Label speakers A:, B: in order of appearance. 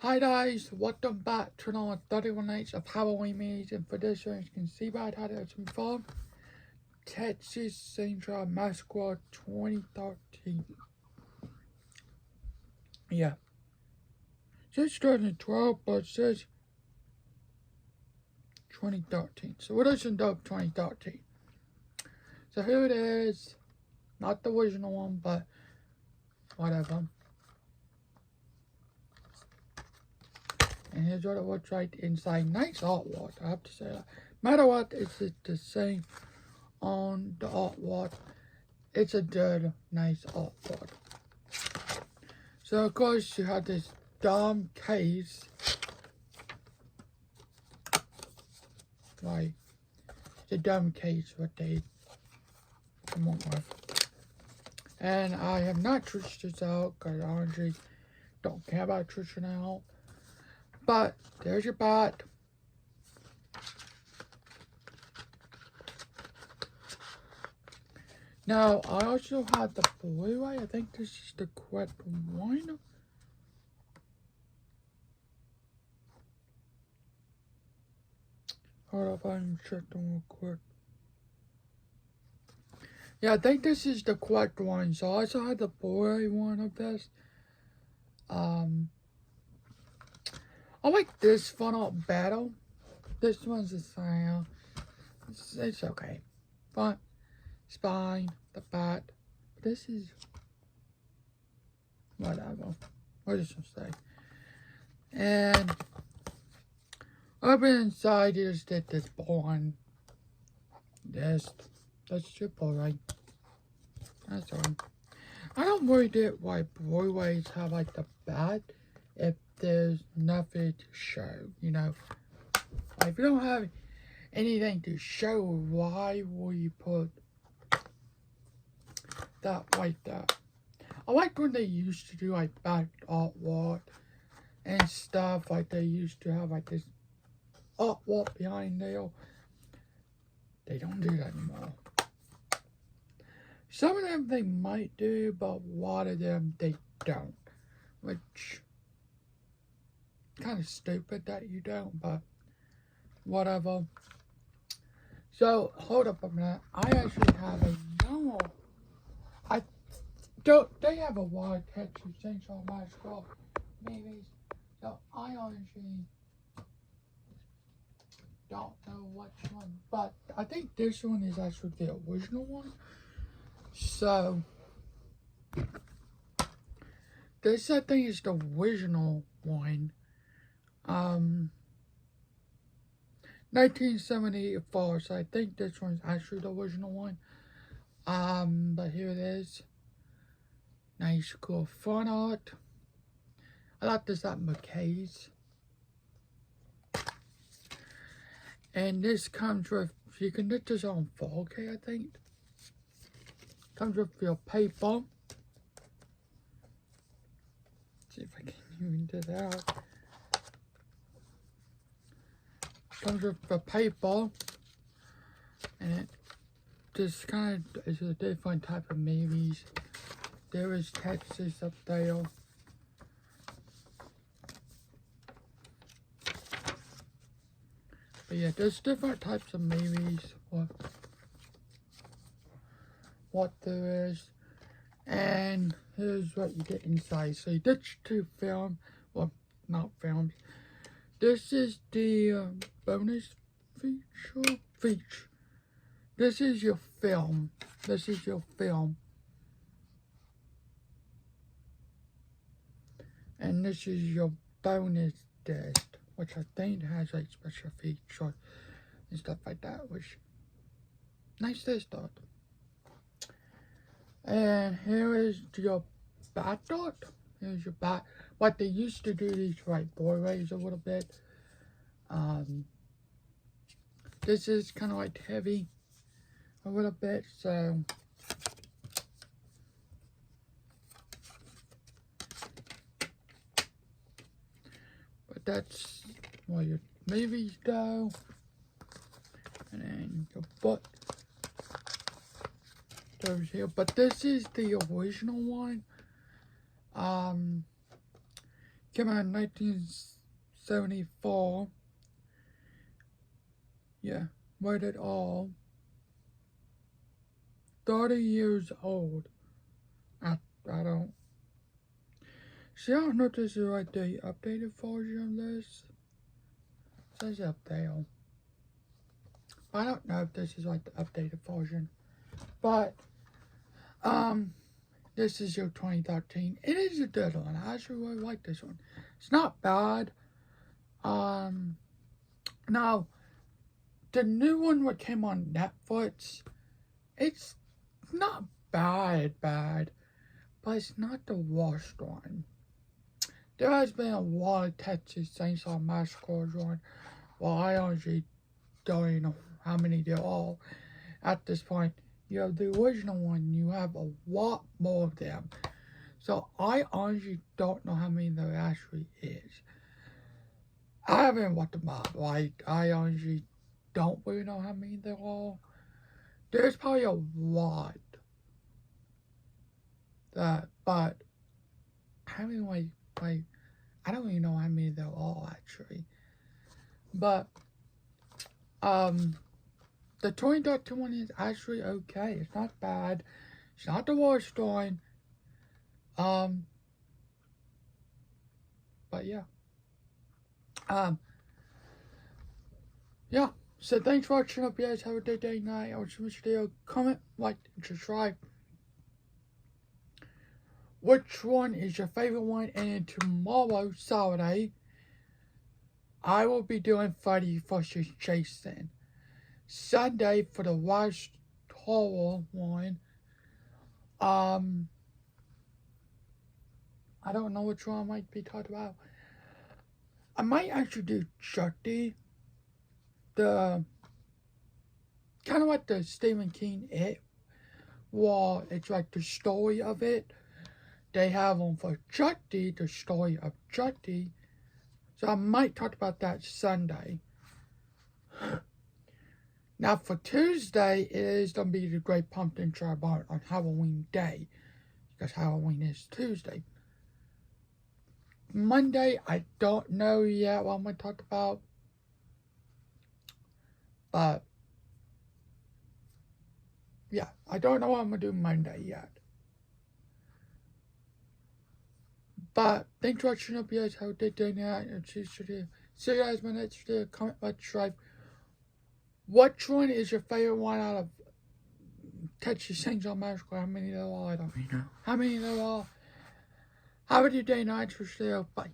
A: Hi guys, welcome back to another 31 Nights of Halloween movies, and for this one, as you can see by the title, it's from Texas Chainsaw Massacre 2013. Yeah. It says 2012, but it says 2013. So what is in 2013? So here it is. Not the original one, but whatever. And here's what it looks like inside. Nice artwork, I have to say that. No matter what, it's the same on the artwork. It's a good, nice artwork. So of course you have this dumb case. Like, the dumb case what they come up with. And I have not tricked this out because I honestly don't care about tricking out. But there's your bat. Now, I also have the Blu-ray. I think this is the correct one. Hold up, I can check them real quick. Yeah, I think this is the correct one. So I also have the Blu-ray one of this. I like this funnel battle. This one's the same. It's okay. But it's fine. The bat. This is whatever. What does it say? And up inside is that this one. That's your Blu-ray. That's all. I don't really get why Blu-rays have like the bat if there's nothing to show, you know. Like, if you don't have anything to show, why will you put that like that? I like when they used to do like back artwork and stuff, like they used to have like this artwork behind there. They don't do that anymore. Some of them they might do, but a lot of them they don't. Which, kind of stupid that you don't, but whatever. So, hold up a minute. I actually have a normal. They have a lot of Texas Chainsaw Massacre movies. So, I honestly don't know which one. But I think this one is actually the original one. So, this I think is the original one. 1974, so I think this one's actually the original one. But here it is. Nice, cool font art. I like this at McKay's. And this comes with, you can get this on 4K, I think. Comes with your paper. See if I can even do that. Comes with the paper. And it just kind of is a different type of movies. There is Texas up there. But yeah, there's different types of movies. What there is. And here's what you get inside. So you get two film, well, not films. This is the bonus feature. This is your film. This is your film. And this is your bonus disc, which I think has like special features and stuff like that, which nice to start. And here is your bat dot. Here's your bat. What they used to do these right Blu-rays a little bit. This is kind of like heavy a little bit, so but that's where your movies go. And then your butt goes here. But this is the original one. You Came out in 1974. Yeah, rated all. 30 years old. I don't. See, I don't know if this is like the updated version of this. It says update. I don't know if this is like the updated version. But, this is your 2013. It is a good one. I actually really like this one. It's not bad. Now, the new one that came on Netflix, it's not bad, but it's not the worst one. There has been a lot of Texas Chainsaw Massacre on. Well, I honestly don't even know how many there are at this point. You have the original one, you have a lot more of them. So I honestly don't know how many there actually is. I haven't watched them up. Like, I honestly don't really know how many there are. There's probably a lot. But how many like I don't even know how many there are actually. But the 2013 one is actually okay. It's not bad. It's not the worst one. But yeah. Yeah. So thanks for watching. Hope you guys have a good day, night. I want you to video, comment, like, and subscribe. Which one is your favorite one? And tomorrow, Saturday, I will be doing Freddy vs. Jason. Sunday for the last horror one. I don't know which one I might be talking about. I might actually do Chucky. The kind of like the Stephen King It. Well, it's like the story of it. They have on for Chucky, the story of Chucky. So I might talk about that Sunday. Now for Tuesday, it is going to be the Great Pumpkin Charlotte on Halloween Day. Because Halloween is Tuesday. Monday, I don't know yet what I'm going to talk about. But, yeah, I don't know what I'm going to do Monday yet. But, thanks for watching. Hope you guys have a good day now. And see you guys in my next video. Comment, like, subscribe. Which one is your favorite one out of Texas Chainsaw Massacre? How many there are? I don't know. How many there are? Have a good day, night. Bye.